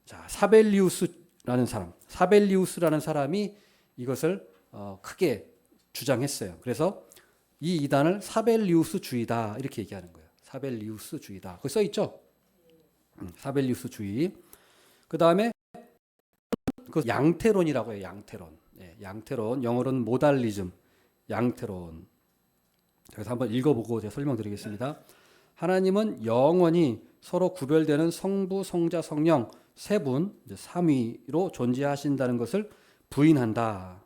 자, 사벨리우스라는 사람이 이것을 크게 주장했어요. 그래서 이 이단을 사벨리우스주의다 이렇게 얘기하는 거예요. 사벨리우스주의다. 거기 써 있죠? 사벨리우스주의. 그 다음에 그 양태론이라고 해요. 양태론. 양태론. 영어로는 모달리즘. 양태론. 그래서 한번 읽어보고 제가 설명드리겠습니다. 하나님은 영원히 서로 구별되는 성부, 성자, 성령 세 분, 삼위로 존재하신다는 것을 부인한다.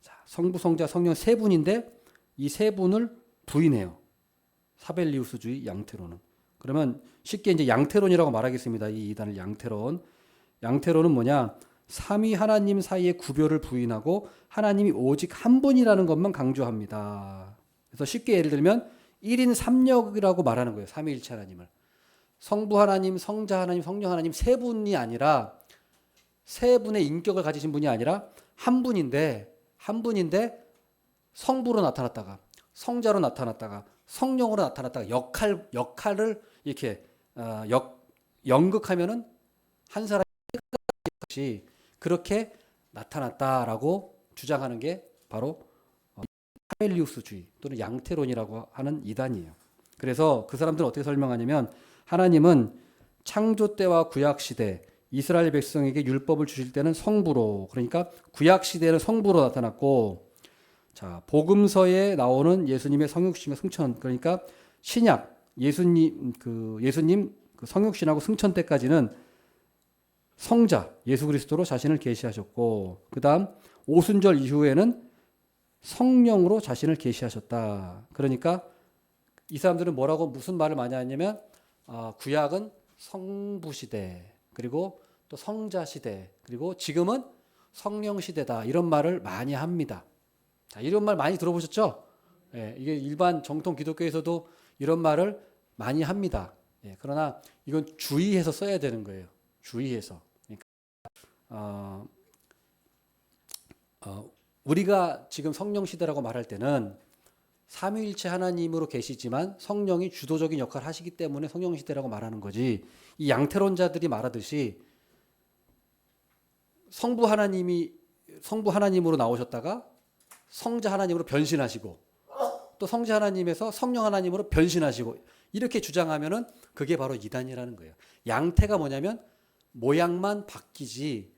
자, 성부, 성자, 성령 세 분인데 이 세 분을 부인해요. 사벨리우스주의 양태론은. 그러면 쉽게 이제 양태론이라고 말하겠습니다. 이 이단을 양태론. 양태론은 뭐냐? 삼위 하나님 사이의 구별을 부인하고 하나님이 오직 한 분이라는 것만 강조합니다. 그래서 쉽게 예를 들면 1인 3역이라고 말하는 거예요. 삼위일체 하나님을. 성부 하나님, 성자 하나님, 성령 하나님 세 분이 아니라 세 분의 인격을 가지신 분이 아니라 한 분인데 성부로 나타났다가 성자로 나타났다가 성령으로 나타났다가 역할을 이렇게 연극하면은 한 사람이 그렇게 나타났다라고 주장하는 게 바로 사벨리우스주의 또는 양태론이라고 하는 이단이에요. 그래서 그 사람들은 어떻게 설명하냐면 하나님은 창조 때와 구약 시대 이스라엘 백성에게 율법을 주실 때는 성부로, 그러니까 구약 시대는 성부로 나타났고, 자, 복음서에 나오는 예수님의 성육신과 승천, 그러니까 신약 예수님 그 성육신하고 승천 때까지는 성자 예수 그리스도로 자신을 계시하셨고, 그다음 오순절 이후에는 성령으로 자신을 계시하셨다. 그러니까 이 사람들은 무슨 말을 많이 하냐면 구약은 성부 시대, 그리고 또 성자 시대, 그리고 지금은 성령 시대다. 이런 말을 많이 합니다. 자, 이런 말 많이 들어보셨죠? 예, 이게 일반 정통 기독교에서도 이런 말을 많이 합니다. 예, 그러나 이건 주의해서 써야 되는 거예요. 주의해서. 그러니까 우리가 지금 성령 시대라고 말할 때는 삼위일체 하나님으로 계시지만 성령이 주도적인 역할을 하시기 때문에 성령 시대라고 말하는 거지. 이 양태론자들이 말하듯이 성부 하나님으로 나오셨다가 성자 하나님으로 변신하시고 또 성자 하나님에서 성령 하나님으로 변신하시고 이렇게 주장하면은 그게 바로 이단이라는 거예요. 양태가 뭐냐면 모양만 바뀌지,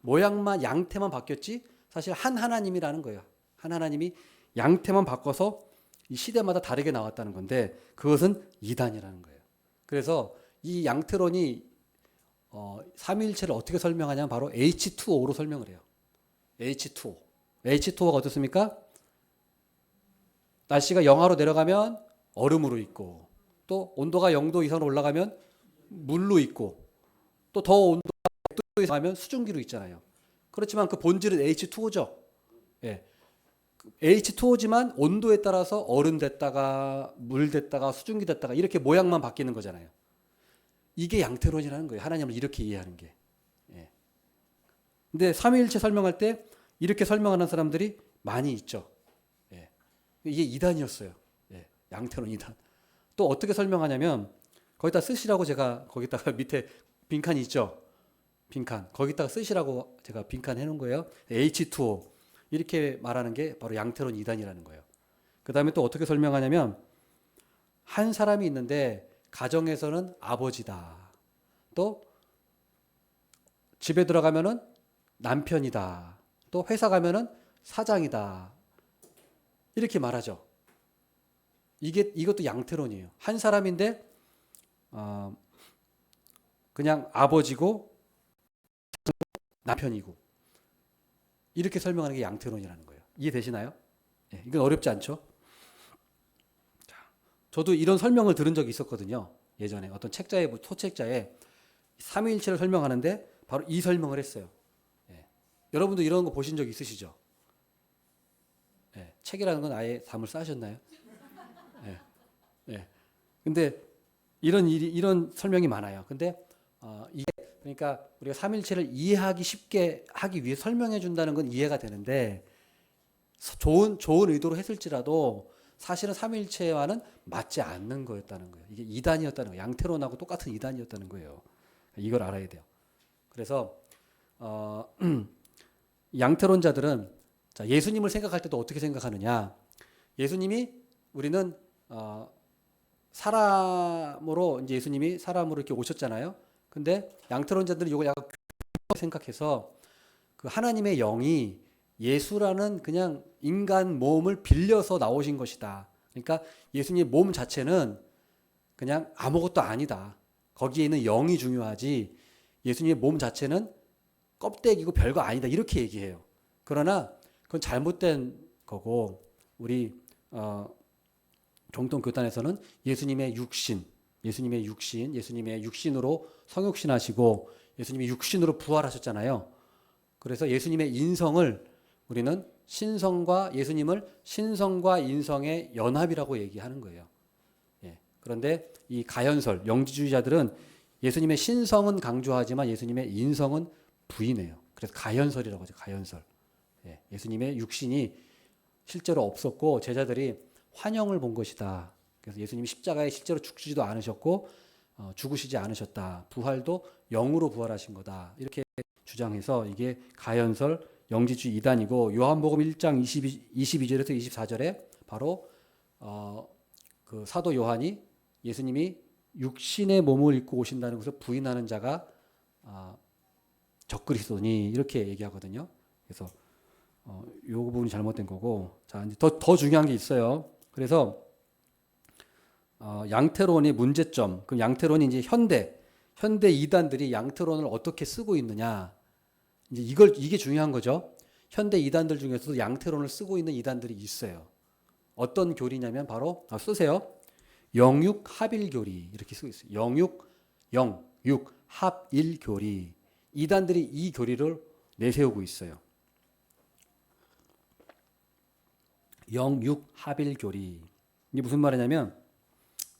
양태만 바뀌었지 사실 한 하나님이라는 거예요. 한 하나님이 양태만 바꿔서 이 시대마다 다르게 나왔다는 건데 그것은 이단이라는 거예요. 그래서 이 양태론이 삼위일체를 어떻게 설명하냐면 바로 H2O로 설명을 해요. H2O. H2O가 어떻습니까? 날씨가 영하로 내려가면 얼음으로 있고, 또 온도가 0도 이상으로 올라가면 물로 있고, 또 더 온도가 100도 이상 가면 수증기로 있잖아요. 그렇지만 그 본질은 H2O죠. 예. H2O지만 온도에 따라서 얼음 됐다가 물 됐다가 수증기 됐다가 이렇게 모양만 바뀌는 거잖아요. 이게 양태론이라는 거예요. 하나님을 이렇게 이해하는 게. 예. 근데 삼위일체 설명할 때 이렇게 설명하는 사람들이 많이 있죠. 예. 이게 이단이었어요. 예. 양태론 이단. 또 어떻게 설명하냐면 거기다 쓰시라고 제가 거기다가 밑에 빈칸이 있죠. 빈칸. 거기다가 쓰시라고 제가 빈칸 해놓은 거예요. H2O. 이렇게 말하는 게 바로 양태론 이단이라는 거예요. 그 다음에 또 어떻게 설명하냐면 한 사람이 있는데 가정에서는 아버지다. 또 집에 들어가면은 남편이다. 또 회사 가면은 사장이다. 이렇게 말하죠. 이것도 양태론이에요. 한 사람인데 그냥 아버지고 남편이고 이렇게 설명하는 게 양태론이라는 거예요. 이해되시나요? 네, 이건 어렵지 않죠? 자, 저도 이런 설명을 들은 적이 있었거든요. 예전에 어떤 소책자에 삼위일체를 설명하는데 바로 이 설명을 했어요. 네. 여러분도 이런 거 보신 적 있으시죠? 네. 책이라는 건 아예 담을 쌓으셨나요? 네. 네. 근데 이런 설명이 많아요. 근데 이게 그러니까 우리가 삼일체를 이해하기 쉽게 하기 위해 설명해 준다는 건 이해가 되는데 좋은 의도로 했을지라도 사실은 삼일체와는 맞지 않는 거였다는 거예요. 이게 이단이었다는 거예요. 양태론하고 똑같은 이단이었다는 거예요. 이걸 알아야 돼요. 그래서 양태론자들은 자, 예수님을 생각할 때도 어떻게 생각하느냐? 예수님이 우리는 사람으로 이제 예수님이 사람으로 이렇게 오셨잖아요. 근데 양태론자들은 이걸 약간 생각해서 그 하나님의 영이 예수라는 그냥 인간 몸을 빌려서 나오신 것이다. 그러니까 예수님의 몸 자체는 그냥 아무것도 아니다. 거기에 있는 영이 중요하지 예수님의 몸 자체는 껍데기고 별거 아니다. 이렇게 얘기해요. 그러나 그건 잘못된 거고 우리 정통 교단에서는 예수님의 육신으로 성육신하시고 예수님이 육신으로 부활하셨잖아요. 그래서 예수님의 인성을 우리는 예수님을 신성과 인성의 연합이라고 얘기하는 거예요. 예. 그런데 이 가연설, 영지주의자들은 예수님의 신성은 강조하지만 예수님의 인성은 부인해요. 그래서 가연설이라고 하죠. 가연설. 예. 예수님의 육신이 실제로 없었고 제자들이 환영을 본 것이다. 그래서 예수님이 십자가에 실제로 죽지도 않으셨고 죽으시지 않으셨다. 부활도 영으로 부활하신 거다. 이렇게 주장해서 이게 가연설 영지주의 이단이고 요한복음 1장 22절에서 24절에 바로 그 사도 요한이 예수님이 육신의 몸을 입고 오신다는 것을 부인하는 자가 적그리스도니 이렇게 얘기하거든요. 그래서 요 부분이 잘못된 거고 자 이제 더 중요한 게 있어요. 그래서 양태론의 문제점. 그럼 양태론이 이제 현대 이단들이 양태론을 어떻게 쓰고 있느냐. 이제 이게 중요한 거죠. 현대 이단들 중에서도 양태론을 쓰고 있는 이단들이 있어요. 어떤 교리냐면 바로 쓰세요. 영육 합일 교리 이렇게 쓰고 있어요. 영육 합일 교리. 이단들이 이 교리를 내세우고 있어요. 영육 합일 교리. 이게 무슨 말이냐면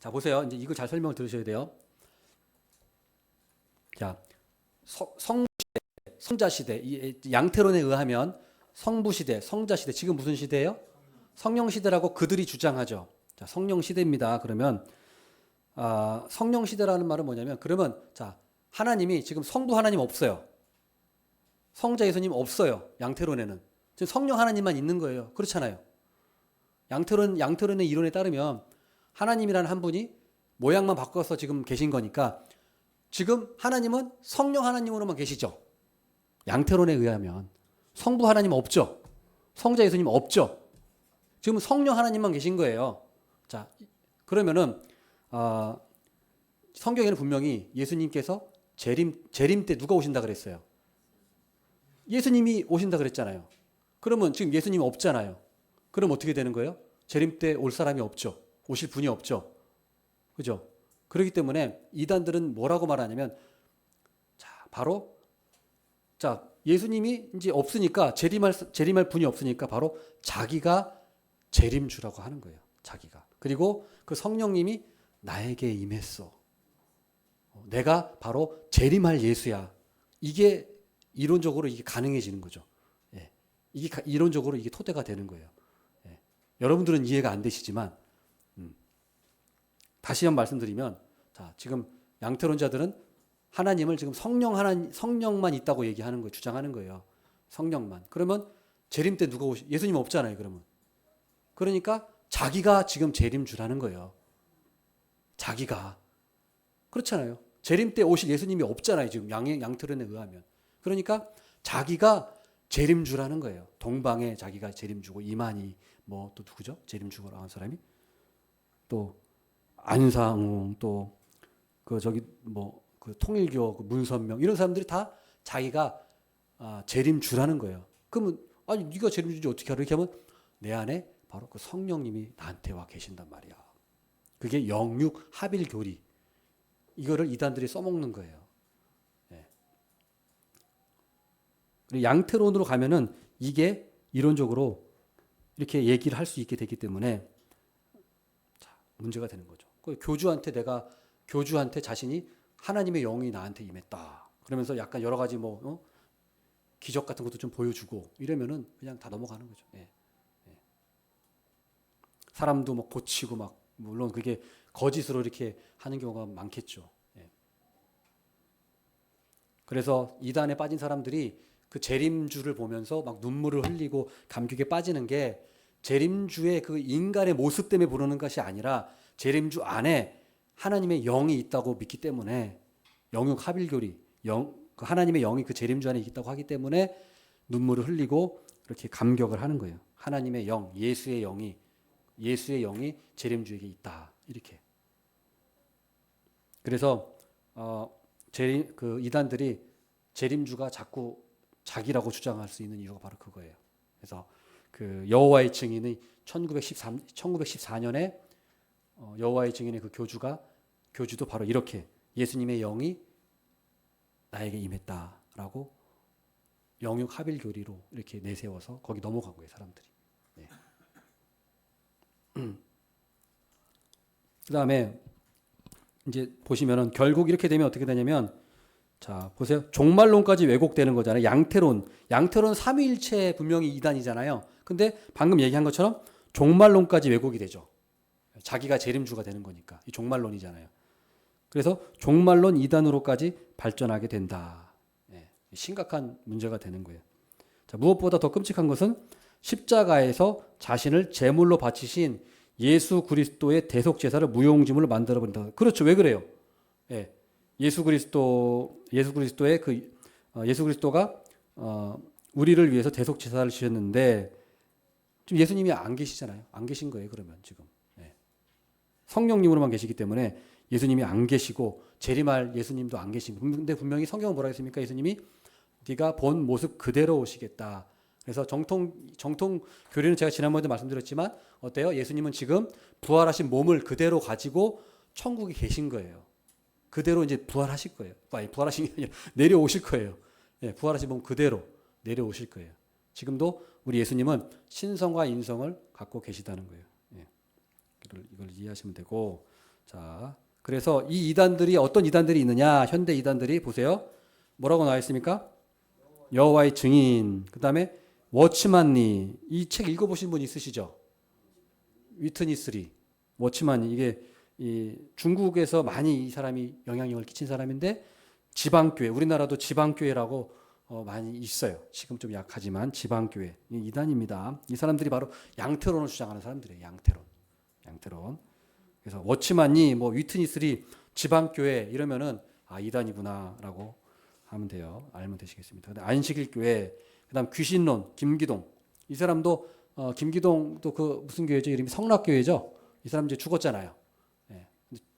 자 보세요. 이제 이거 잘 설명을 들으셔야 돼요. 자 성자 시대 양태론에 의하면 성부 시대, 성자 시대 지금 무슨 시대예요? 성령 시대라고 그들이 주장하죠. 자 성령 시대입니다. 그러면 성령 시대라는 말은 뭐냐면 그러면 자 하나님이 지금 성부 하나님 없어요. 성자 예수님 없어요. 양태론에는 지금 성령 하나님만 있는 거예요. 그렇잖아요. 양태론의 이론에 따르면 하나님이라는 한 분이 모양만 바꿔서 지금 계신 거니까 지금 하나님은 성령 하나님으로만 계시죠. 양태론에 의하면 성부 하나님 없죠. 성자 예수님 없죠. 지금 성령 하나님만 계신 거예요. 자, 그러면은 성경에는 분명히 예수님께서 재림 때 누가 오신다 그랬어요? 예수님이 오신다 그랬잖아요. 그러면 지금 예수님 없잖아요. 그럼 어떻게 되는 거예요? 재림 때 올 사람이 없죠. 오실 분이 없죠. 그죠? 그렇기 때문에 이단들은 뭐라고 말하냐면 자, 바로 자, 예수님이 이제 없으니까 재림할 분이 없으니까 바로 자기가 재림주라고 하는 거예요. 자기가. 그리고 그 성령님이 나에게 임했어. 내가 바로 재림할 예수야. 이게 이론적으로 이게 가능해지는 거죠. 예. 이게 이론적으로 이게 토대가 되는 거예요. 예. 여러분들은 이해가 안 되시지만 다시 한번 말씀드리면 자, 지금 양태론자들은 하나님을 지금 성령만 있다고 얘기하는 거예요. 주장하는 거예요. 성령만. 그러면 재림 때 누가 예수님 없잖아요. 그러면. 그러니까 자기가 지금 재림주라는 거예요. 자기가. 그렇잖아요. 재림 때 오실 예수님이 없잖아요. 지금 양태론에 의하면. 그러니까 자기가 재림주라는 거예요. 동방에 자기가 재림주고 이만희 뭐 또 누구죠? 재림주라고 하는 사람이 또 안상웅 또 그 저기 뭐 그 통일교 그 문선명 이런 사람들이 다 자기가 재림주라는 거예요. 그러면 아니 네가 재림주지 어떻게 알아? 이렇게 하면 내 안에 바로 그 성령님이 나한테 와 계신단 말이야. 그게 영육 합일 교리. 이거를 이단들이 써먹는 거예요. 네. 양태론으로 가면은 이게 이론적으로 이렇게 얘기를 할 수 있게 되기 때문에 자, 문제가 되는 거죠. 교주한테 자신이 하나님의 영이 나한테 임했다. 그러면서 약간 여러 가지 기적 같은 것도 좀 보여주고 이러면은 그냥 다 넘어가는 거죠. 예. 예. 사람도 막 고치고 막 물론 그게 거짓으로 이렇게 하는 경우가 많겠죠. 예. 그래서 이단에 빠진 사람들이 그 재림주를 보면서 막 눈물을 흘리고 감격에 빠지는 게 재림주의 그 인간의 모습 때문에 부르는 것이 아니라 재림주 안에 하나님의 영이 있다고 믿기 때문에 영육 합일교리, 그 하나님의 영이 그 재림주 안에 있다고 하기 때문에 눈물을 흘리고 이렇게 감격을 하는 거예요. 하나님의 영, 예수의 영이 재림주에게 있다. 이렇게. 그래서 그 이단들이 재림주가 자꾸 자기라고 주장할 수 있는 이유가 바로 그거예요. 그래서 그 여호와의 증인의 1914년에 여호와의 증인의 그 교주도 바로 이렇게 예수님의 영이 나에게 임했다라고 영육 합일 교리로 이렇게 내세워서 거기 넘어간 거예요, 사람들이. 네. 그다음에 이제 보시면은 결국 이렇게 되면 어떻게 되냐면 자, 보세요. 종말론까지 왜곡되는 거잖아요. 양태론 삼위일체 분명히 이단이잖아요. 근데 방금 얘기한 것처럼 종말론까지 왜곡이 되죠. 자기가 재림주가 되는 거니까. 이 종말론이잖아요. 그래서 종말론 이단으로까지 발전하게 된다. 예, 심각한 문제가 되는 거예요. 자, 무엇보다 더 끔찍한 것은 십자가에서 자신을 제물로 바치신 예수 그리스도의 대속 제사를 무용지물로 만들어 버린다. 그렇죠. 왜 그래요? 예. 예수 그리스도가 우리를 위해서 대속 제사를 지셨는데 지금 예수님이 안 계시잖아요. 안 계신 거예요. 그러면 지금 성령님으로만 계시기 때문에 예수님이 안 계시고 재림할 예수님도 안 계신. 근데 분명히 성경은 뭐라 했습니까? 예수님이 네가 본 모습 그대로 오시겠다. 그래서 정통 교리는 제가 지난번에도 말씀드렸지만 어때요? 예수님은 지금 부활하신 몸을 그대로 가지고 천국에 계신 거예요. 그대로 이제 부활하실 거예요. 아니, 부활하신 게 아니라 내려오실 거예요. 예, 부활하신 몸 그대로 내려오실 거예요. 지금도 우리 예수님은 신성과 인성을 갖고 계시다는 거예요. 예, 이걸 이해하시면 되고, 자, 그래서 이 이단들이 어떤 이단들이 있느냐? 현대 이단들이 보세요. 뭐라고 나와 있습니까? 여호와의 증인. 그다음에 워치만니. 이 책 읽어보신 분 있으시죠? 위트니스리. 워치만니. 이게 이 중국에서 많이 이 사람이 영향력을 끼친 사람인데 지방교회, 우리나라도 지방교회라고 많이 있어요. 지금 좀 약하지만 지방교회 이단입니다. 이 사람들이 바로 양태론을 주장하는 사람들이에요. 양태론. 그래서 워치만이 뭐 위트니스리 지방교회 이러면은 아 이단이구나라고 하면 돼요. 알면 되시겠습니다. 근데 안식일교회, 그다음 귀신론 김기동 이 사람도 김기동도 그 무슨 교회죠? 이름이 성락교회죠. 이 사람 이제 죽었잖아요.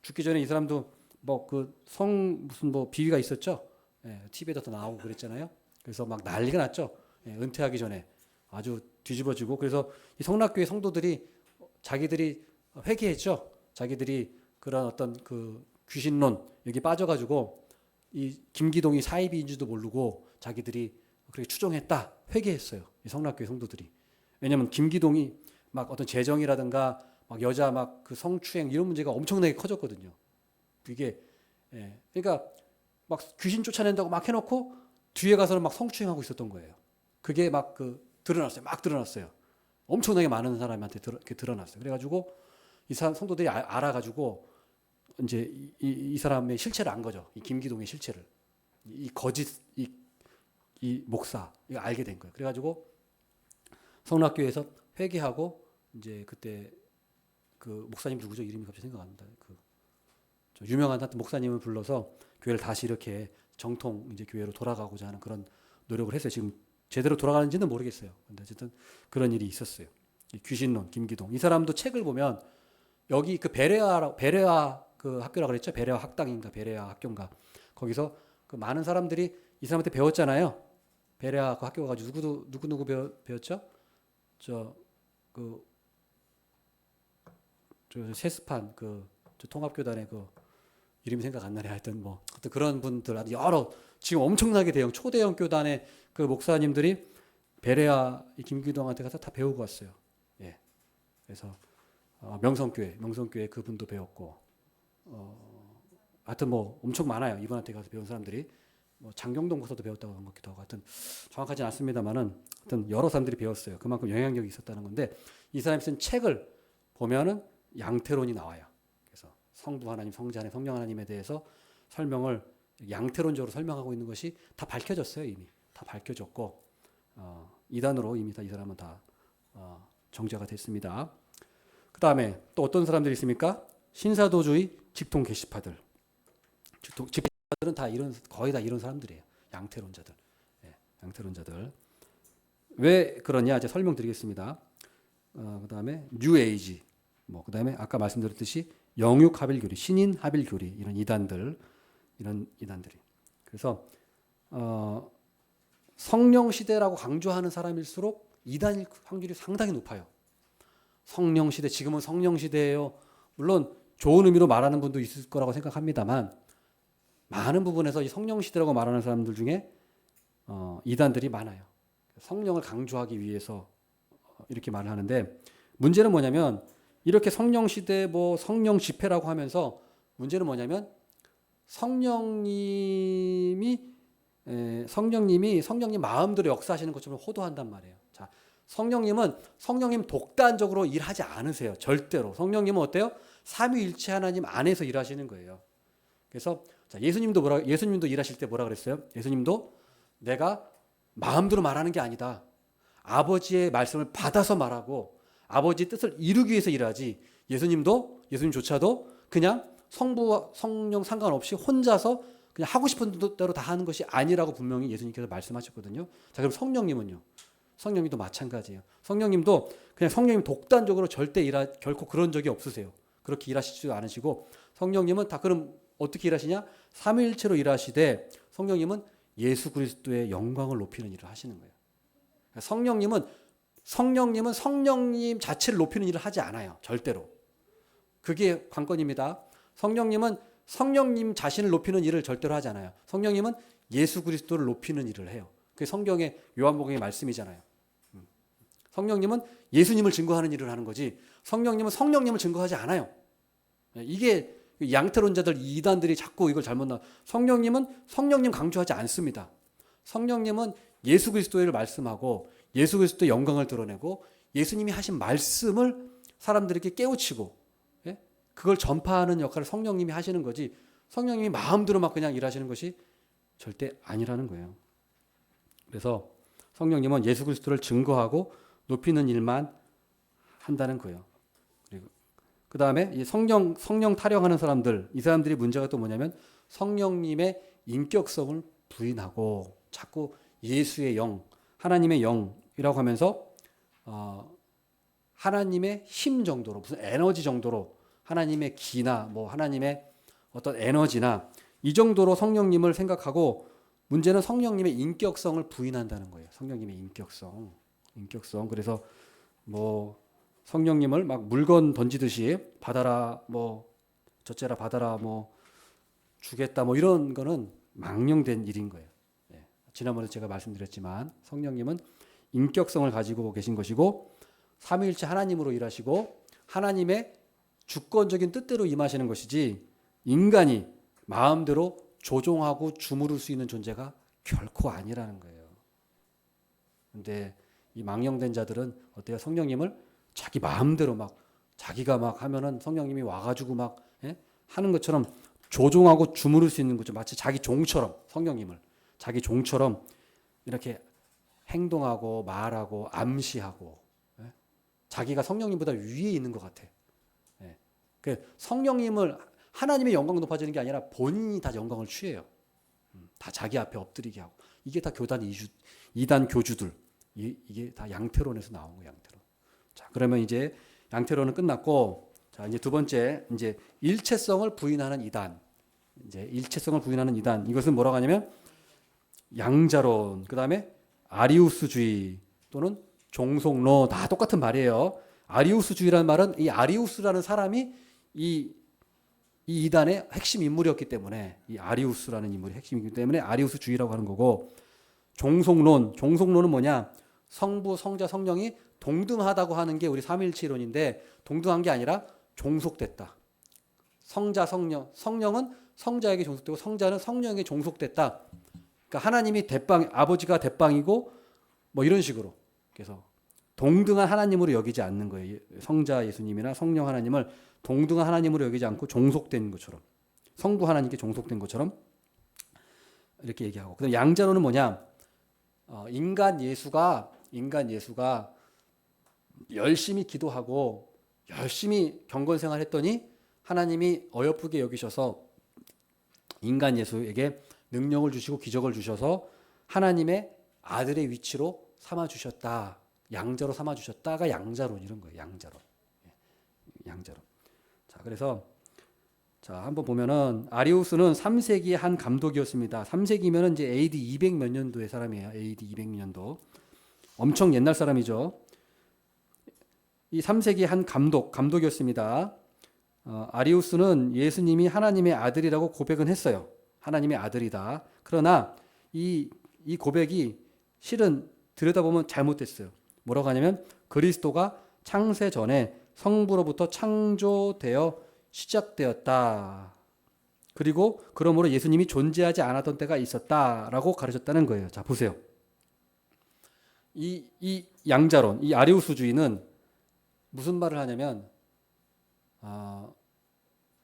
죽기 전에 이 사람도 뭐 그 무슨 뭐 비위가 있었죠. TV에도 나오고 그랬잖아요. 그래서 막 난리가 났죠. 은퇴하기 전에 아주 뒤집어지고 그래서 이 성락교회 성도들이 자기들이 회개했죠. 자기들이 그런 어떤 그 귀신론 여기 빠져가지고 이 김기동이 사이비인지도 모르고 자기들이 그렇게 추종했다 회개했어요. 이 성락교회 성도들이. 왜냐하면 김기동이 막 어떤 재정이라든가 막 여자 막 그 성추행 이런 문제가 엄청나게 커졌거든요. 이게 그러니까 막 귀신 쫓아낸다고 막 해놓고 뒤에 가서는 막 성추행하고 있었던 거예요. 그게 막 드러났어요. 엄청나게 많은 사람한테 드러났어요. 그래가지고 이 사람 성도들이 알아가지고 이제 이 사람의 실체를 안 거죠. 이 김기동의 실체를 이 거짓 이 목사 이거 알게 된 거예요. 그래가지고 성락교회에서 회개하고 이제 그때 그 목사님 누구죠? 이름이 갑자기 생각 안 난다. 그 유명한 하여튼 목사님을 불러서 교회를 다시 이렇게 정통 이제 교회로 돌아가고자 하는 그런 노력을 했어요. 지금 제대로 돌아가는지는 모르겠어요. 근데 어쨌든 그런 일이 있었어요. 이 귀신론 김기동 이 사람도 책을 보면 여기 그 베레아 그 학교라 그랬죠. 베레아 학당인가 베레아 학교인가 거기서 그 많은 사람들이 이 사람한테 배웠잖아요. 베레아 그 학교 가지고 누구 배웠죠? 저 세스판 저 통합교단의 그 이름이 생각 안 나네. 하여튼 뭐 어떤 그런 분들 아주 여러 지금 엄청나게 초대형 교단의 그 목사님들이 베레아 이 김기동한테 가서 다 배우고 왔어요. 예. 그래서 명성교회 그분도 배웠고 하여튼 뭐 엄청 많아요. 이분한테 가서 배운 사람들이 뭐 장경동 목사도 배웠다고 한 것 같기도 하고 하여튼 정확하지는 않습니다만은 하여튼 여러 사람들이 배웠어요. 그만큼 영향력이 있었다는 건데 이 사람이 쓴 책을 보면은 양태론이 나와요. 그래서 성부 하나님, 성자 하나님, 성령 하나님에 대해서 설명을 양태론적으로 설명하고 있는 것이 다 밝혀졌어요. 이미 다 밝혀졌고 이단으로 이미 다 이 사람은 다 정죄가 됐습니다. 그 다음에 또 어떤 사람들이 있습니까? 신사도주의 직통 게시파들. 직통 게시파들은 다 이런 거의 다 이런 사람들이에요. 양태론자들. 예, 양태론자들. 왜 그러냐 이제 설명드리겠습니다. 그 다음에 뉴에이지. 뭐 그 다음에 아까 말씀드렸듯이 영육 하빌교리, 신인 하빌교리 이런 이단들이. 그래서 성령 시대라고 강조하는 사람일수록 이단일 확률이 상당히 높아요. 성령 시대, 지금은 성령 시대예요. 물론 좋은 의미로 말하는 분도 있을 거라고 생각합니다만 많은 부분에서 이 성령 시대라고 말하는 사람들 중에 이단들이 많아요. 성령을 강조하기 위해서 이렇게 말을 하는데 문제는 뭐냐면 이렇게 성령 시대 뭐 성령 집회라고 하면서 문제는 뭐냐면 성령님 마음대로 역사하시는 것처럼 호도한단 말이에요. 자, 성령님 독단적으로 일하지 않으세요. 절대로. 성령님은 어때요? 삼위일체 하나님 안에서 일하시는 거예요. 그래서 자, 예수님도 일하실 때 뭐라 그랬어요? 예수님도 내가 마음대로 말하는 게 아니다. 아버지의 말씀을 받아서 말하고 아버지의 뜻을 이루기 위해서 일하지. 예수님조차도 그냥 성부와 성령 상관없이 혼자서 그냥 하고 싶은 대로 다 하는 것이 아니라고 분명히 예수님께서 말씀하셨거든요. 자, 그럼 성령님은요? 성령님도 마찬가지예요. 성령님도 그냥 성령님 독단적으로 결코 그런 적이 없으세요. 그렇게 일하시지도 않으시고 성령님은 다 그럼 어떻게 일하시냐? 삼위일체로 일하시되 성령님은 예수 그리스도의 영광을 높이는 일을 하시는 거예요. 성령님은 성령님 자체를 높이는 일을 하지 않아요. 절대로. 그게 관건입니다. 성령님은 성령님 자신을 높이는 일을 절대로 하지 않아요. 성령님은 예수 그리스도를 높이는 일을 해요. 그게 성경의 요한복음의 말씀이잖아요. 성령님은 예수님을 증거하는 일을 하는 거지 성령님은 성령님을 증거하지 않아요. 이게 양태론자들 이단들이 자꾸 이걸 잘못 성령님은 성령님 강조하지 않습니다. 성령님은 예수 그리스도를 말씀하고 예수 그리스도의 영광을 드러내고 예수님이 하신 말씀을 사람들에게 깨우치고 그걸 전파하는 역할을 성령님이 하시는 거지 성령님이 마음대로 막 그냥 일하시는 것이 절대 아니라는 거예요. 그래서 성령님은 예수 그리스도를 증거하고 높이는 일만 한다는 거예요. 그리고 그 다음에 이 성령 타령하는 사람들, 이 사람들이 문제가 또 뭐냐면 성령님의 인격성을 부인하고 자꾸 예수의 영, 하나님의 영이라고 하면서 하나님의 힘 정도로 무슨 에너지 정도로 하나님의 기나 뭐 하나님의 어떤 에너지나 이 정도로 성령님을 생각하고 문제는 성령님의 인격성을 부인한다는 거예요. 성령님의 인격성. 그래서 뭐 성령님을 막 물건 던지듯이 받아라 뭐 저째라 받아라 뭐 주겠다 뭐 이런 거는 망령된 일인 거예요. 지난번에 제가 말씀드렸지만 성령님은 인격성을 가지고 계신 것이고 삼위일체 하나님으로 일하시고 하나님의 주권적인 뜻대로 임하시는 것이지 인간이 마음대로 조종하고 주무를 수 있는 존재가 결코 아니라는 거예요. 근데 이 망령된 자들은 어때요? 성령님을 자기 마음대로 막 자기가 막 하면은 성령님이 와가지고 막 하는 것처럼 조종하고 주무를 수 있는 거죠. 마치 자기 종처럼 성령님을 자기 종처럼 이렇게 행동하고 말하고 암시하고 자기가 성령님보다 위에 있는 것 같아. 성령님을 하나님의 영광 높아지는 게 아니라 본인이 다 영광을 취해요. 다 자기 앞에 엎드리게 하고 이게 다 이단 교주들 이게 다 양태론에서 나온 거예요. 양태론. 자, 그러면 이제 양태론은 끝났고 자, 이제 두 번째 이제 일체성을 부인하는 이단. 이것은 뭐라고 하냐면 양자론, 그다음에 아리우스주의 또는 종속론 다 똑같은 말이에요. 아리우스주의라는 말은 이 아리우스라는 사람이 이 이단의 핵심 인물이었기 때문에 이 아리우스라는 인물이 핵심이기 때문에 아리우스주의라고 하는 거고 종속론은 뭐냐? 성부, 성자, 성령이 동등하다고 하는 게 우리 삼위일체론인데 동등한 게 아니라 종속됐다. 성령은 성자에게 종속되고 성자는 성령에게 종속됐다. 그러니까 하나님이 아버지가 대빵이고 뭐 이런 식으로. 그래서 동등한 하나님으로 여기지 않는 거예요. 성자 예수님이나 성령 하나님을 동등한 하나님으로 여기지 않고 종속된 것처럼 성부 하나님께 종속된 것처럼 이렇게 얘기하고. 그다음 양자론은 뭐냐? 인간 예수가 열심히 기도하고 열심히 경건 생활했더니 하나님이 어여쁘게 여기셔서 인간 예수에게 능력을 주시고 기적을 주셔서 하나님의 아들의 위치로 삼아 주셨다. 양자로 삼아 주셨다가 양자론 이런 거예요. 양자론. 양자론. 자, 그래서 자, 한번 보면은 아리우스는 3세기의 한 감독이었습니다. 3세기면은 이제 AD 200 몇 년도의 사람이에요. AD 200년도. 엄청 옛날 사람이죠. 이 3세기의 한 감독이었습니다. 아리우스는 예수님이 하나님의 아들이라고 고백은 했어요. 하나님의 아들이다. 그러나 이 고백이 실은 들여다보면 잘못됐어요. 뭐라고 하냐면 그리스도가 창세 전에 성부로부터 창조되어 시작되었다. 그리고 그러므로 예수님이 존재하지 않았던 때가 있었다라고 가르쳤다는 거예요. 자, 보세요. 이 양자론, 이 아리우스주의는 무슨 말을 하냐면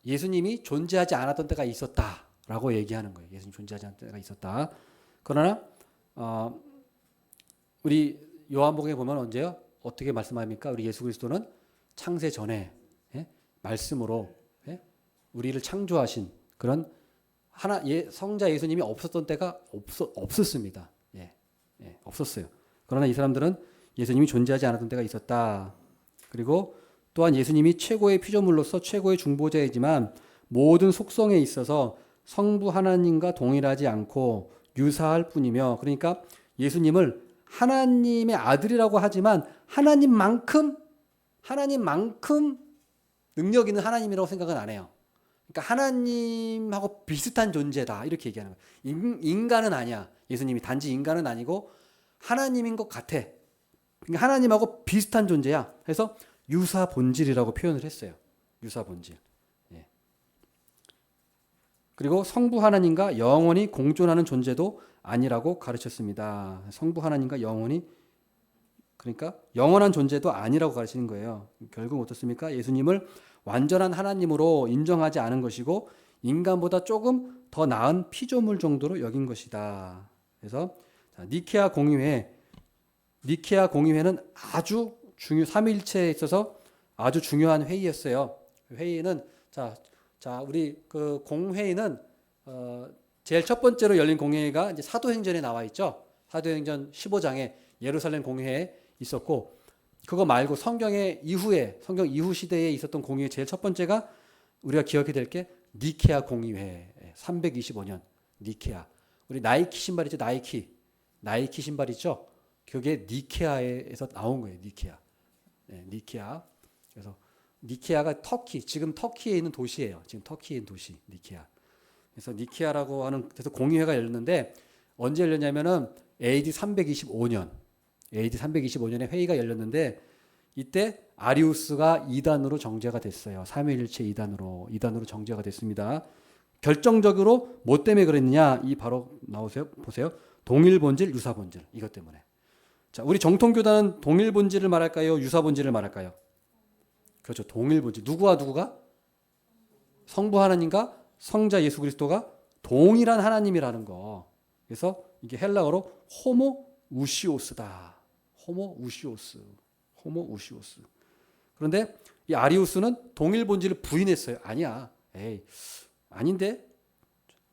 예수님이 존재하지 않았던 때가 있었다라고 얘기하는 거예요. 예수님 존재하지 않았던 때가 있었다. 그러나 우리 요한복음에 보면 언제요? 어떻게 말씀합니까? 우리 예수 그리스도는 창세 전에 말씀으로 우리를 창조하신 그런 성자 예수님이 없었던 때가 없었습니다. 없었어요. 그러나 이 사람들은 예수님이 존재하지 않았던 때가 있었다. 그리고 또한 예수님이 최고의 피조물로서 최고의 중보자이지만 모든 속성에 있어서 성부 하나님과 동일하지 않고 유사할 뿐이며, 그러니까 예수님을 하나님의 아들이라고 하지만 하나님만큼 능력 있는 하나님이라고 생각은 안 해요. 그러니까 하나님하고 비슷한 존재다 이렇게 얘기하는 거예요. 인간은 아니야. 예수님이 단지 인간은 아니고 하나님인 것 같아. 그러니까 하나님하고 비슷한 존재야. 그래서 유사 본질이라고 표현을 했어요. 유사 본질. 예. 그리고 성부 하나님과 영원히 공존하는 존재도 아니라고 가르쳤습니다. 성부 하나님과 영원히, 그러니까 영원한 존재도 아니라고 가르치는 거예요. 결국 어떻습니까? 예수님을 완전한 하나님으로 인정하지 않은 것이고 인간보다 조금 더 나은 피조물 정도로 여긴 것이다. 그래서 니케아 공의회는 아주 삼위일체에 있어서 아주 중요한 회의였어요. 회의는 우리 그 공회의는 제일 첫 번째로 열린 공회의가 이제 사도행전에 나와 있죠. 사도행전 15장에 예루살렘 공회에 있었고, 그거 말고 성경 이후 시대에 있었던 공의회 제일 첫 번째가 우리가 기억해야 될 게 니케아 공의회. 325년 니케아. 우리 나이키 신발 있죠? 나이키 신발 있죠? 그게 니케아에서 나온 거예요. 니케아. 니케아. 그래서 니케아가 지금 터키에 있는 도시예요. 지금 터키에 있는 도시 니케아. 그래서 니케아라고 하는 데서 공의회가 열렸는데 언제 열렸냐면은 AD 325년에 회의가 열렸는데 이때 아리우스가 이단으로 정죄가 됐어요. 삼위일체 이단으로 정죄가 됐습니다. 결정적으로 뭐 때문에 그랬느냐? 바로 보세요. 동일 본질, 유사 본질. 이것 때문에. 자, 우리 정통교단은 동일 본질을 말할까요? 유사 본질을 말할까요? 그렇죠. 동일 본질. 누구가? 성부 하나님과 성자 예수 그리스도가 동일한 하나님이라는 거. 그래서 이게 헬라어로 호모우시오스다. 호모우시오스. 그런데 이 아리우스는 동일 본질을 부인했어요. 아니야. 아닌데?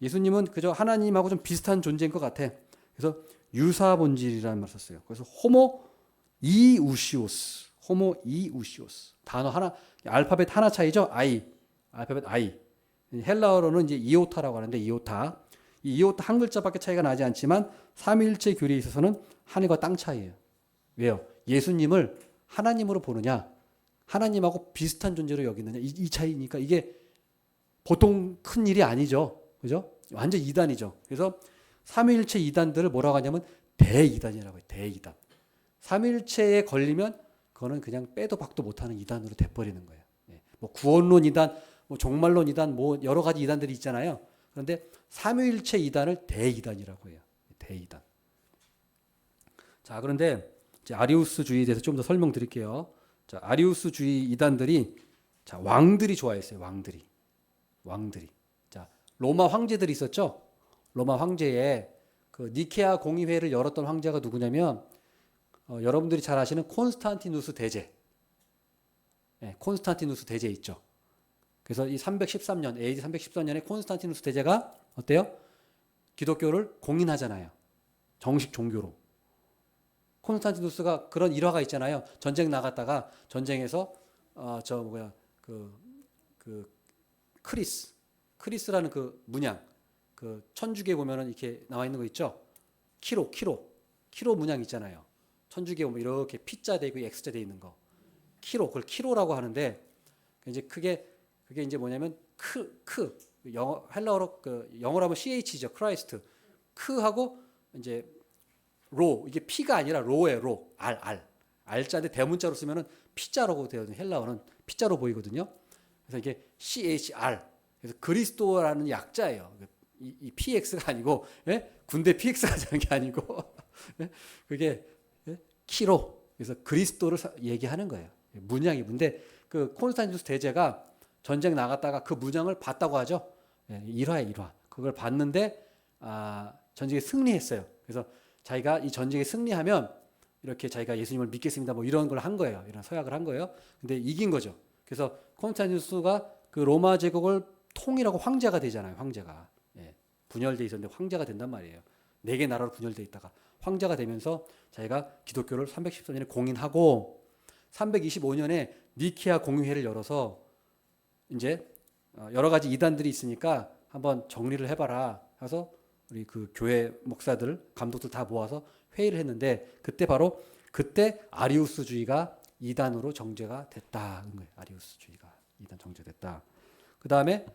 예수님은 그저 하나님하고 좀 비슷한 존재인 것 같아. 그래서 유사 본질이라는 말을 썼어요. 그래서 호모이우시오스. 단어 하나, 알파벳 하나 차이죠? 알파벳 I. 헬라어로는 이제 이오타라고 하는데 이 이오타 한 글자밖에 차이가 나지 않지만 삼위일체 교리에 있어서는 하늘과 땅 차이예요. 왜요? 예수님을 하나님으로 보느냐, 하나님하고 비슷한 존재로 여기느냐, 이 차이니까 이게 보통 큰 일이 아니죠. 그죠? 완전 이단이죠. 그래서 삼위일체 이단들을 뭐라고 하냐면 대이단이라고 해요. 대이단. 삼위일체에 걸리면 그거는 그냥 빼도 박도 못하는 이단으로 돼버리는 거예요. 뭐 구원론 이단, 뭐 종말론 이단, 뭐 여러 가지 이단들이 있잖아요. 그런데 삼위일체 이단을 대이단이라고 해요. 대이단. 자, 그런데 이제 아리우스주의에 대해서 좀 더 설명드릴게요. 자, 아리우스주의 이단들이 왕들이 좋아했어요. 왕들이. 자, 로마 황제들이 있었죠. 로마 황제의 그 니케아 공의회를 열었던 황제가 누구냐면 여러분들이 잘 아시는 콘스탄티누스 대제. 네, 콘스탄티누스 대제 있죠. 그래서 이 313년 AD 313년에 콘스탄티누스 대제가 어때요? 기독교를 공인하잖아요. 정식 종교로. 콘스탄티누스가 그런 일화가 있잖아요. 전쟁 나갔다가 전쟁에서 그 크리스라는 그 문양, 그 천주교에 보면은 이렇게 나와 있는 거 있죠. 키로 문양 있잖아요. 천주교에 보면 이렇게 P자 돼 있고 X자 돼 있는 거. 그걸 키로라고 하는데 이제 그게 이제 뭐냐면 영어 헬라어로 영어로 하면 CH죠. 크라이스트. 크하고 이제 로, 이게 P가 아니라 로예요. 로. R자인데 대문자로 쓰면은 P자라고 되어 있는 헬라어는 P자로 보이거든요. 그래서 이게 CHR. 그래서 그리스도라는 약자예요. 이 PX가 아니고, 예? 군대 PX가 되는 게 아니고, 예? 그게 예? 키로. 그래서 그리스도를 얘기하는 거예요. 문양이. 근데 그 콘스탄티누스 대제가 전쟁 나갔다가 그 문양을 봤다고 하죠. 예, 일화. 그걸 봤는데 전쟁에 승리했어요. 그래서 자기가 이 전쟁에 승리하면 이렇게 자기가 예수님을 믿겠습니다. 뭐 이런 걸 한 거예요. 이런 서약을 한 거예요. 근데 이긴 거죠. 그래서 콘스탄티누스가 그 로마 제국을 통일하고 황제가 되잖아요. 황제가. 예, 분열돼 있었는데 황제가 된단 말이에요. 4개 나라로 분열돼 있다가 황제가 되면서 자기가 기독교를 314년에 공인하고 325년에 니케아 공의회를 열어서 이제 여러 가지 이단들이 있으니까 한번 정리를 해봐라. 해서 우리 그 교회 목사들, 감독들 다 모아서 회의를 했는데 그때 아리우스주의가 이단으로 정죄가 됐다. 아리우스주의가 이단 정죄됐다. 그 다음에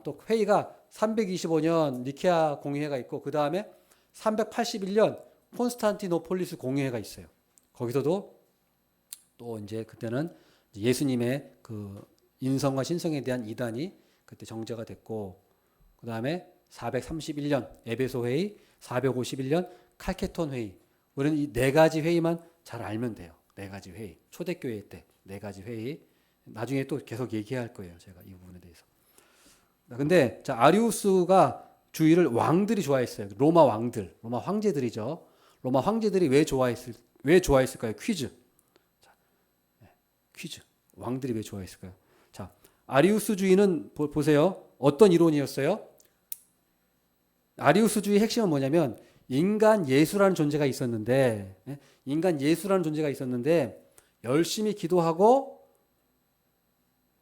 또 회의가 325년 니케아 공의회가 있고 그 다음에 381년 콘스탄티노폴리스 공의회가 있어요. 거기서도 또 이제 그때는 예수님의 그 인성과 신성에 대한 이단이 그때 정죄가 됐고 그 다음에 431년 에베소 회의, 451년 칼케톤 회의. 우리는 이 4가지 회의만 잘 알면 돼요. 4가지 회의. 초대교회 때 4가지 회의. 나중에 또 계속 얘기할 거예요. 제가 이 부분에 대해서. 근데 자, 아리우스가 주의를 왕들이 좋아했어요. 로마 왕들, 로마 황제들이죠. 로마 황제들이 왜 좋아했을까요? 퀴즈. 자, 퀴즈. 왕들이 왜 좋아했을까요? 자, 아리우스주의는 보세요. 어떤 이론이었어요? 아리우스주의 핵심은 뭐냐면 인간 예수라는 존재가 있었는데 열심히 기도하고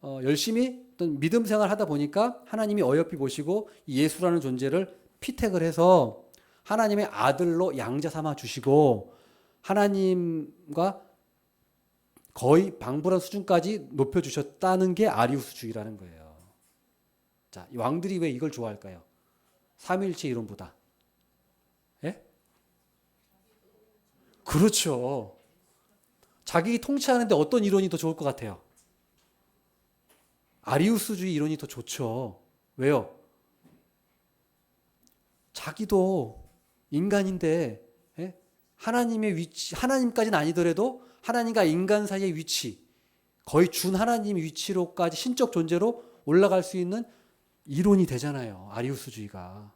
열심히 어떤 믿음 생활을 하다 보니까 하나님이 어여삐 보시고 이 예수라는 존재를 피택을 해서 하나님의 아들로 양자 삼아 주시고 하나님과 거의 방불한 수준까지 높여주셨다는 게 아리우스주의라는 거예요. 자, 이 왕들이 왜 이걸 좋아할까요? 삼위일체 이론보다. 예? 그렇죠. 자기 통치하는데 어떤 이론이 더 좋을 것 같아요? 아리우스주의 이론이 더 좋죠. 왜요? 자기도 인간인데 예? 하나님의 위치, 하나님까지는 아니더라도 하나님과 인간 사이의 위치, 거의 준 하나님 위치로까지 신적 존재로 올라갈 수 있는 이론이 되잖아요. 아리우스주의가.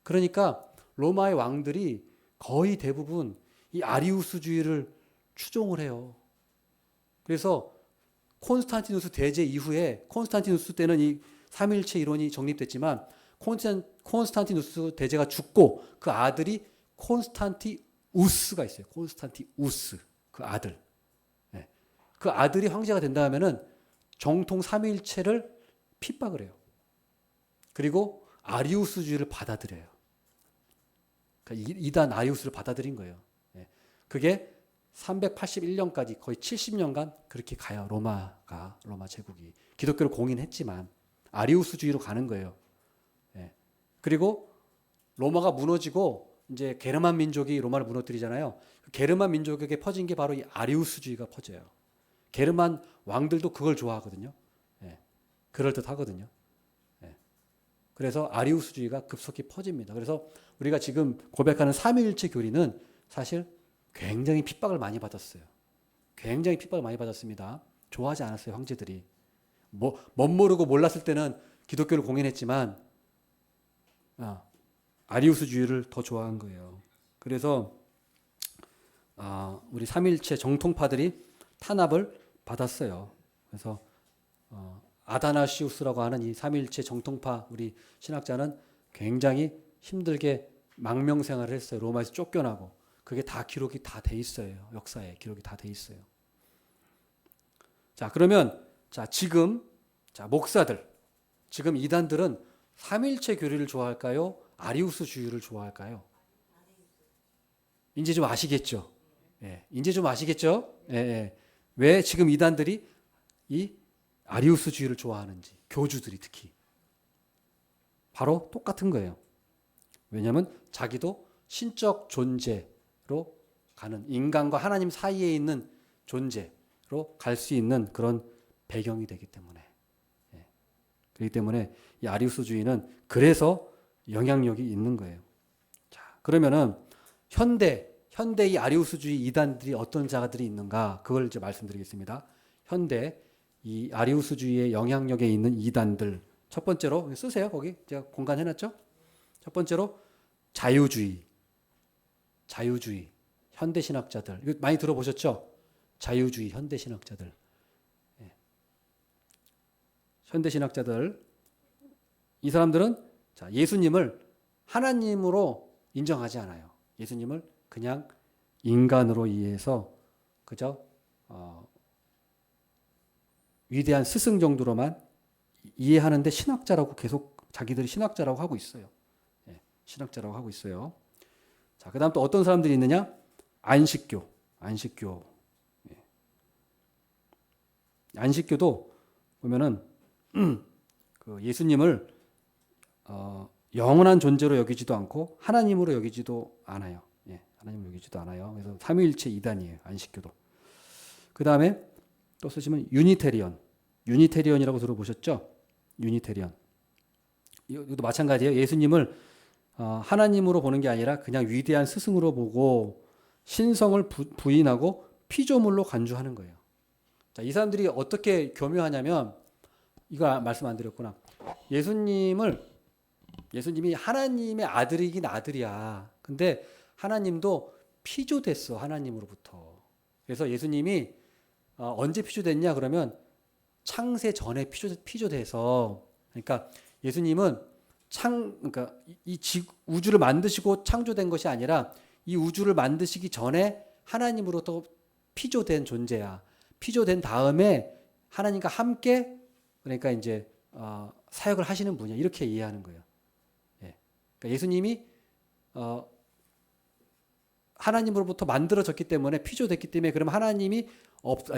그러니까 로마의 왕들이 거의 대부분 이 아리우스주의를 추종을 해요. 그래서 콘스탄티누스 대제 이후에 콘스탄티누스 때는 이 삼위일체 이론이 정립됐지만 콘스탄티누스 대제가 죽고 그 아들이 콘스탄티우스가 있어요. 콘스탄티우스 그 아들. 네. 그 아들이 황제가 된다 하면은 정통 삼위일체를 핍박을 해요. 그리고 아리우스주의를 받아들여요. 그러니까 이단 아리우스를 받아들인 거예요. 네. 그게 381년까지 거의 70년간 그렇게 가요. 로마 제국이. 기독교를 공인했지만 아리우스주의로 가는 거예요. 예. 그리고 로마가 무너지고 이제 게르만 민족이 로마를 무너뜨리잖아요. 그 게르만 민족에게 퍼진 게 바로 이 아리우스주의가 퍼져요. 게르만 왕들도 그걸 좋아하거든요. 예. 그럴듯 하거든요. 예. 그래서 아리우스주의가 급속히 퍼집니다. 그래서 우리가 지금 고백하는 삼위일체 교리는 사실 굉장히 핍박을 많이 받았어요. 굉장히 핍박을 많이 받았습니다. 좋아하지 않았어요, 황제들이. 멋모르고 몰랐을 때는 기독교를 공인했지만 아리우스주의를 더 좋아한 거예요. 그래서 우리 삼일체 정통파들이 탄압을 받았어요. 그래서 아다나시우스라고 하는 이 삼일체 정통파 우리 신학자는 굉장히 힘들게 망명 생활을 했어요. 로마에서 쫓겨나고. 그게 다 기록이 다 돼 있어요. 역사에 기록이 다 돼 있어요. 자, 그러면 지금 목사들, 지금 이단들은 삼일체 교리를 좋아할까요? 아리우스주의를 좋아할까요? 이제 좀 아시겠죠? 예, 이제 좀 아시겠죠? 예, 예. 왜 지금 이단들이 이 아리우스주의를 좋아하는지, 교주들이 특히. 바로 똑같은 거예요. 왜냐하면 자기도 신적 존재로 가는, 인간과 하나님 사이에 있는 존재로 갈 수 있는 그런 배경이 되기 때문에. 예. 그렇기 때문에 이 아리우스주의는 그래서 영향력이 있는 거예요. 자, 그러면은 현대 이 아리우스주의 이단들이 어떤 자들이 있는가, 그걸 이제 말씀드리겠습니다. 현대 이 아리우스주의의 영향력에 있는 이단들, 첫 번째로 쓰세요. 거기 제가 공간 해놨죠. 첫 번째로 자유주의, 현대 신학자들, 이거 많이 들어보셨죠? 자유주의 현대 신학자들, 예. 현대 신학자들, 이 사람들은 예수님을 하나님으로 인정하지 않아요. 예수님을 그냥 인간으로 이해해서 그저 위대한 스승 정도로만 이해하는데 신학자라고 계속 자기들이 신학자라고 하고 있어요. 예, 신학자라고 하고 있어요. 자, 그다음 또 어떤 사람들이 있느냐? 안식교. 예. 안식교도 보면은 그 예수님을 영원한 존재로 여기지도 않고 하나님으로 여기지도 않아요. 예, 하나님으로 여기지도 않아요. 그래서 삼위일체 이단이에요. 안식교도. 그 다음에 또 쓰시면 유니테리언이라고 들어보셨죠? 유니테리언. 이것도 마찬가지예요. 예수님을 하나님으로 보는 게 아니라 그냥 위대한 스승으로 보고 신성을 부인하고 피조물로 간주하는 거예요. 자, 이 사람들이 어떻게 교묘하냐면, 이거 말씀 안 드렸구나. 예수님이 하나님의 아들이긴 아들이야. 근데 하나님도 피조됐어, 하나님으로부터. 그래서 예수님이 언제 피조됐냐 그러면 창세 전에 피조돼서, 그러니까 예수님은 그러니까 이 우주를 만드시고 창조된 것이 아니라 이 우주를 만드시기 전에 하나님으로부터 피조된 존재야. 피조된 다음에 하나님과 함께, 그러니까 이제 사역을 하시는 분이야. 이렇게 이해하는 거예요. 예. 그러니까 예수님이 하나님으로부터 만들어졌기 때문에, 피조됐기 때문에, 그러면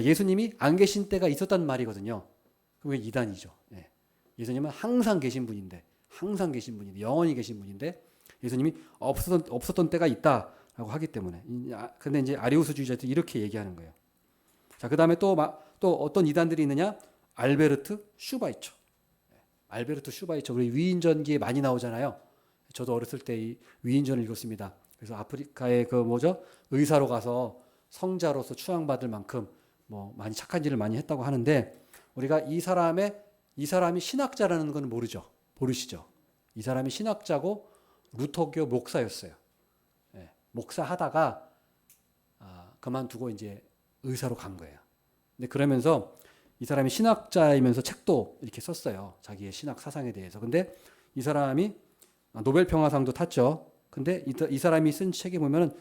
예수님이 안 계신 때가 있었단 말이거든요. 그게 이단이죠. 예. 예수님은 항상 계신 분인데, 영원히 계신 분인데, 예수님이 없었던 때가 있다라고 하기 때문에. 근데 이제 아리우스주의자들이 이렇게 얘기하는 거예요. 자, 그 다음에 또 어떤 이단들이 있느냐? 알베르트 슈바이처. 우리 위인전기에 많이 나오잖아요. 저도 어렸을 때 이 위인전을 읽었습니다. 그래서 아프리카의 의사로 가서 성자로서 추앙받을 만큼 많이 착한 일을 많이 했다고 하는데, 우리가 이 사람이 신학자라는 건 모르시죠? 이 사람이 신학자고 루터교 목사였어요. 예, 목사하다가 그만두고 이제 의사로 간 거예요. 근데 그러면서 이 사람이 신학자이면서 책도 이렇게 썼어요. 자기의 신학 사상에 대해서. 근데 이 사람이 노벨 평화상도 탔죠. 근데 이 사람이 쓴 책에 보면은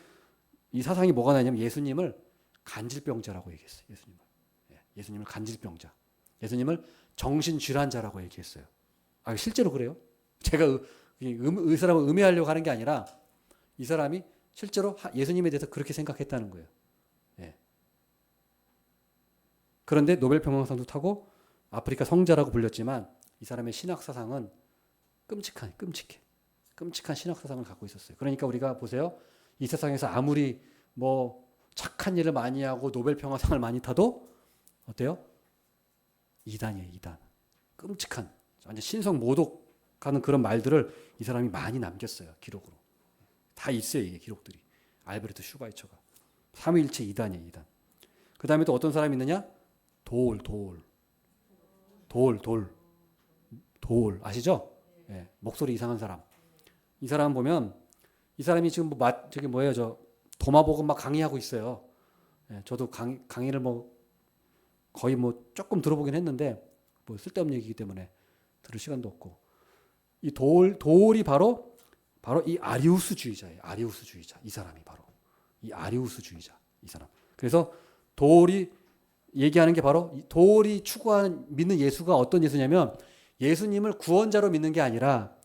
이 사상이 뭐가 나냐면 예수님을 간질병자라고 얘기했어요. 예수님을 간질병자. 예수님을 정신질환자라고 얘기했어요. 실제로 그래요. 제가 이 사람을 음해하려고 하는 게 아니라 이 사람이 실제로 예수님에 대해서 그렇게 생각했다는 거예요. 예. 그런데 노벨 평화상도 타고 아프리카 성자라고 불렸지만 이 사람의 신학 사상은 끔찍한 신학 사상을 갖고 있었어요. 그러니까 우리가 보세요. 이 세상에서 아무리 착한 일을 많이 하고 노벨 평화상을 많이 타도 어때요? 이단이에요, 이단. 끔찍한, 완전 신성 모독하는 그런 말들을 이 사람이 많이 남겼어요, 기록으로. 다 있어요, 이게 기록들이. 알베르트 슈바이처가. 삼위일체 이단이에요, 이단. 그 다음에 또 어떤 사람이 있느냐? 도올. 아시죠? 예, 목소리 이상한 사람. 이 사람 보면 이 사람이 지금 저기 뭐예요? 저 도마복음 막 강의하고 있어요. 예, 저도 강의를 뭐 거의 뭐 조금 들어보긴 했는데 뭐 쓸데없는 얘기이기 때문에 들을 시간도 없고 이 도올이 바로 이 아리우스주의자예요. 아리우스주의자. 이 사람이 바로 이 아리우스주의자. 이 사람. 그래서 도올이 얘기하는 게 바로 도올이 추구하는 믿는 예수가 어떤 예수냐면 예수님을 구원자로 믿는 게 아니라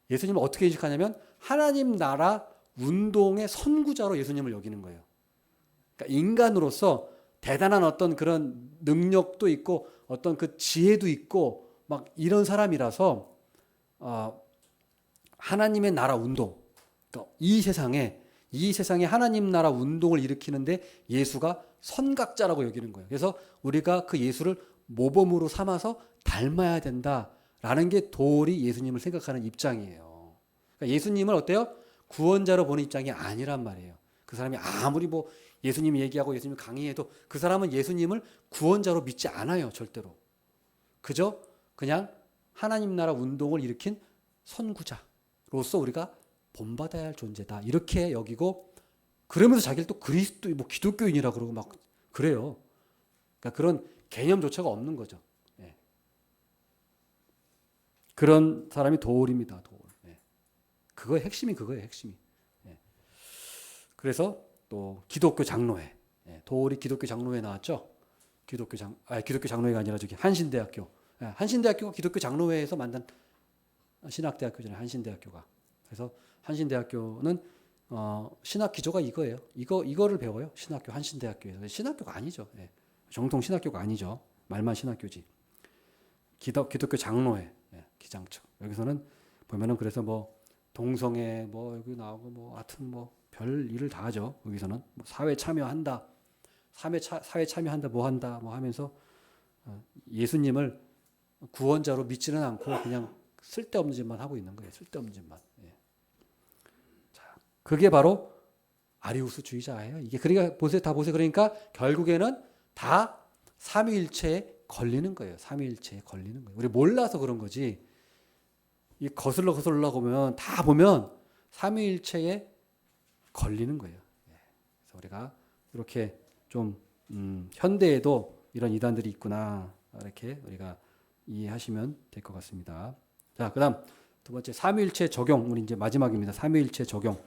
예수님을 어떻게 인식하냐면 하나님 나라 운동의 선구자로 예수님을 여기는 거예요. 그러니까 인간으로서 대단한 어떤 그런 능력도 있고 어떤 그 지혜도 있고 막 이런 사람이라서 하나님의 나라 운동, 그러니까 이 세상에 하나님 나라 운동을 일으키는데 예수가 선각자라고 여기는 거예요. 그래서 우리가 그 예수를 모범으로 삼아서 닮아야 된다라는 게 도리 예수님을 생각하는 입장이에요. 그러니까 예수님을 어때요? 구원자로 보는 입장이 아니란 말이에요. 그 사람이 아무리 뭐 예수님 얘기하고 예수님 강의해도 그 사람은 예수님을 구원자로 믿지 않아요. 절대로. 그저 그냥 하나님 나라 운동을 일으킨 선구자로서 우리가 본받아야 할 존재다. 이렇게 여기고 그러면서 자기를 또 그리스도 뭐 기독교인이라 그러고 막 그래요. 그러니까 그런 개념조차가 없는 거죠. 예. 그런 사람이 도울입니다. 도울. 예. 그거의 핵심이 그거예요. 핵심이. 예. 그래서 또 기독교 장로회. 예. 도울이 기독교 장로회 나왔죠. 기독교 장로회가 아니라 저기 한신대학교. 예. 한신대학교가 기독교 장로회에서 만든 신학대학교잖아요. 한신대학교가. 그래서 한신대학교는 신학 기조가 이거예요. 이거를 배워요. 신학교 한신대학교에서. 신학교가 아니죠. 예. 정통 신학교가 아니죠. 말만 신학교지. 기독교 장로회, 예. 기장청. 여기서는 보면은 그래서 뭐 동성애 뭐 여기 나오고 뭐 하여튼 뭐 별 일을 다 하죠. 여기서는 뭐 사회 참여한다. 사회 참여한다. 뭐 한다. 뭐 하면서 예수님을 구원자로 믿지는 않고 그냥 쓸데없는 짓만 하고 있는 거예요. 쓸데없는 짓만. 예. 자, 그게 바로 아리우스주의자예요. 이게 그러니까 보세요, 다 보세요. 그러니까 결국에는 다 삼위일체에 걸리는 거예요. 삼위일체에 걸리는 거예요. 우리 몰라서 그런 거지. 이 거슬러 보면 다 보면 삼위일체에 걸리는 거예요. 예. 그래서 우리가 이렇게 좀 현대에도 이런 이단들이 있구나 이렇게 우리가 이해하시면 될 것 같습니다. 자, 그다음 두 번째 삼위일체 적용. 우리 이제 마지막입니다. 삼위일체 적용.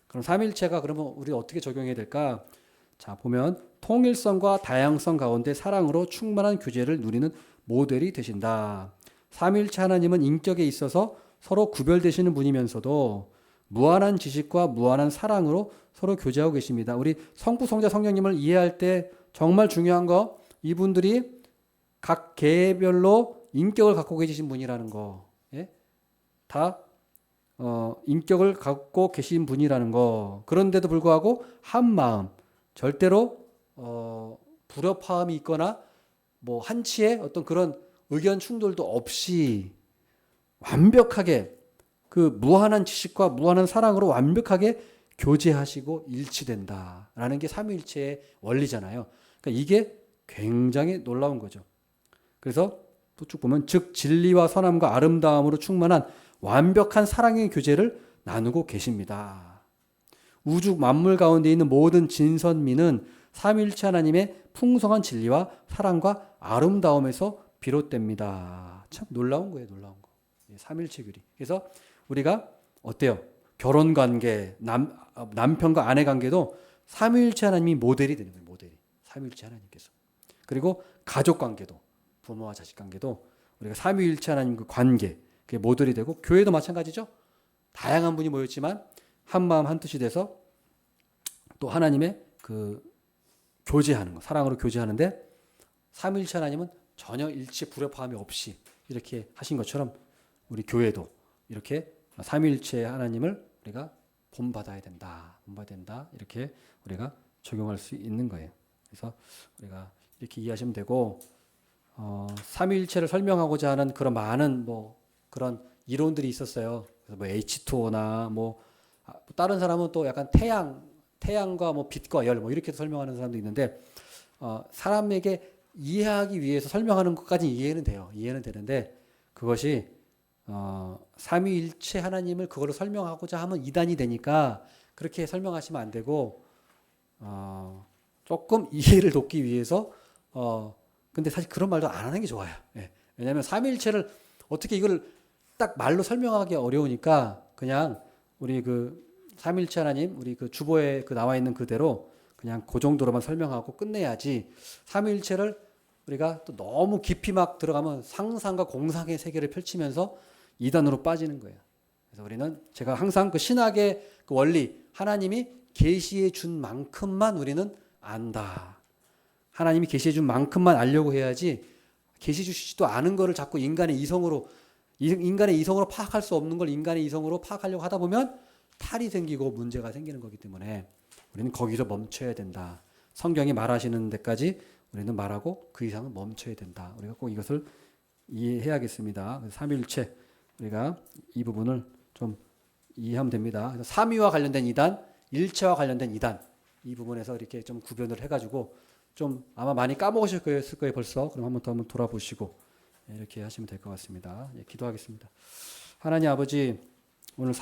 그럼 삼위일체가 그러면 우리 어떻게 적용해야 될까? 자, 보면 통일성과 다양성 가운데 사랑으로 충만한 교제를 누리는 모델이 되신다. 삼위일체 하나님은 인격에 있어서 서로 구별되시는 분이면서도 무한한 지식과 무한한 사랑으로 서로 교제하고 계십니다. 우리 성부, 성자, 성령님을 이해할 때 정말 중요한 거 이분들이 각 개별로 인격을 갖고 계신 분이라는 거. 예? 다 인격을 갖고 계신 분이라는 거. 그런데도 불구하고 한 마음, 절대로 불협화음이 있거나 뭐 한치의 어떤 그런 의견 충돌도 없이 완벽하게 그 무한한 지식과 무한한 사랑으로 완벽하게 교제하시고 일치된다라는 게 삼위일체의 원리잖아요. 그러니까 이게 굉장히 놀라운 거죠. 그래서 또 쭉 보면 즉 진리와 선함과 아름다움으로 충만한 완벽한 사랑의 교제를 나누고 계십니다. 우주 만물 가운데 있는 모든 진선미는 삼위일체 하나님의 풍성한 진리와 사랑과 아름다움에서 비롯됩니다. 참 놀라운 거예요. 놀라운 거. 삼위일체 교리. 그래서 우리가 어때요? 결혼 관계, 남편과 아내 관계도 삼위일체 하나님이 모델이 되는 거예요. 모델이. 삼위일체 하나님께서. 그리고 가족 관계도 부모와 자식 관계도 우리가 삼위일체 하나님 그 관계 그게 모델이 되고 교회도 마찬가지죠. 다양한 분이 모였지만 한 마음 한 뜻이 돼서 또 하나님의 그 교제하는 거, 사랑으로 교제하는데 삼위일체 하나님은 전혀 일치 불협화음이 없이 이렇게 하신 것처럼 우리 교회도 이렇게 삼위일체 하나님을 우리가 본받아야 된다. 이렇게 우리가 적용할 수 있는 거예요. 그래서 우리가 이렇게 이해하시면 되고 삼위일체를 설명하고자 하는 그런 많은 뭐 그런 이론들이 있었어요. 그래서 뭐 H2O나 뭐 다른 사람은 또 약간 태양과 뭐 빛과 열 뭐 이렇게 설명하는 사람도 있는데 사람에게 이해하기 위해서 설명하는 것까지 이해는 돼요. 이해는 되는데 그것이 삼위일체 하나님을 그걸로 설명하고자 하면 이단이 되니까 그렇게 설명하시면 안 되고 조금 이해를 돕기 위해서 근데 사실 그런 말도 안 하는 게 좋아요. 예. 왜냐하면 삼위일체를 어떻게 이걸 딱 말로 설명하기 어려우니까 그냥 우리 그 삼위일체 하나님 우리 그 주보에 그 나와 있는 그대로 그냥 그 정도로만 설명하고 끝내야지 삼위일체를 우리가 또 너무 깊이 막 들어가면 상상과 공상의 세계를 펼치면서 이단으로 빠지는 거예요. 그래서 우리는 제가 항상 그 신학의 그 원리 하나님이 계시해 준 만큼만 우리는 안다. 하나님이 계시해 준 만큼만 알려고 해야지 계시 주시지도 않은 거를 자꾸 인간의 이성으로 파악할 수 없는 걸 인간의 이성으로 파악하려고 하다 보면 탈이 생기고 문제가 생기는 거기 때문에 우리는 거기서 멈춰야 된다. 성경이 말하시는 데까지 우리는 말하고 그 이상은 멈춰야 된다. 우리가 꼭 이것을 이해해야겠습니다. 삼위일체 우리가 이 부분을 좀 이해하면 됩니다. 그래서 삼위와 관련된 이단, 일체와 관련된 이단 이 부분에서 이렇게 좀 구별을 해가지고 좀 아마 많이 까먹으실 거예요 벌써. 그럼 한번 돌아보시고 이렇게 하시면 될 것 같습니다. 예, 기도하겠습니다. 하나님 아버지 오늘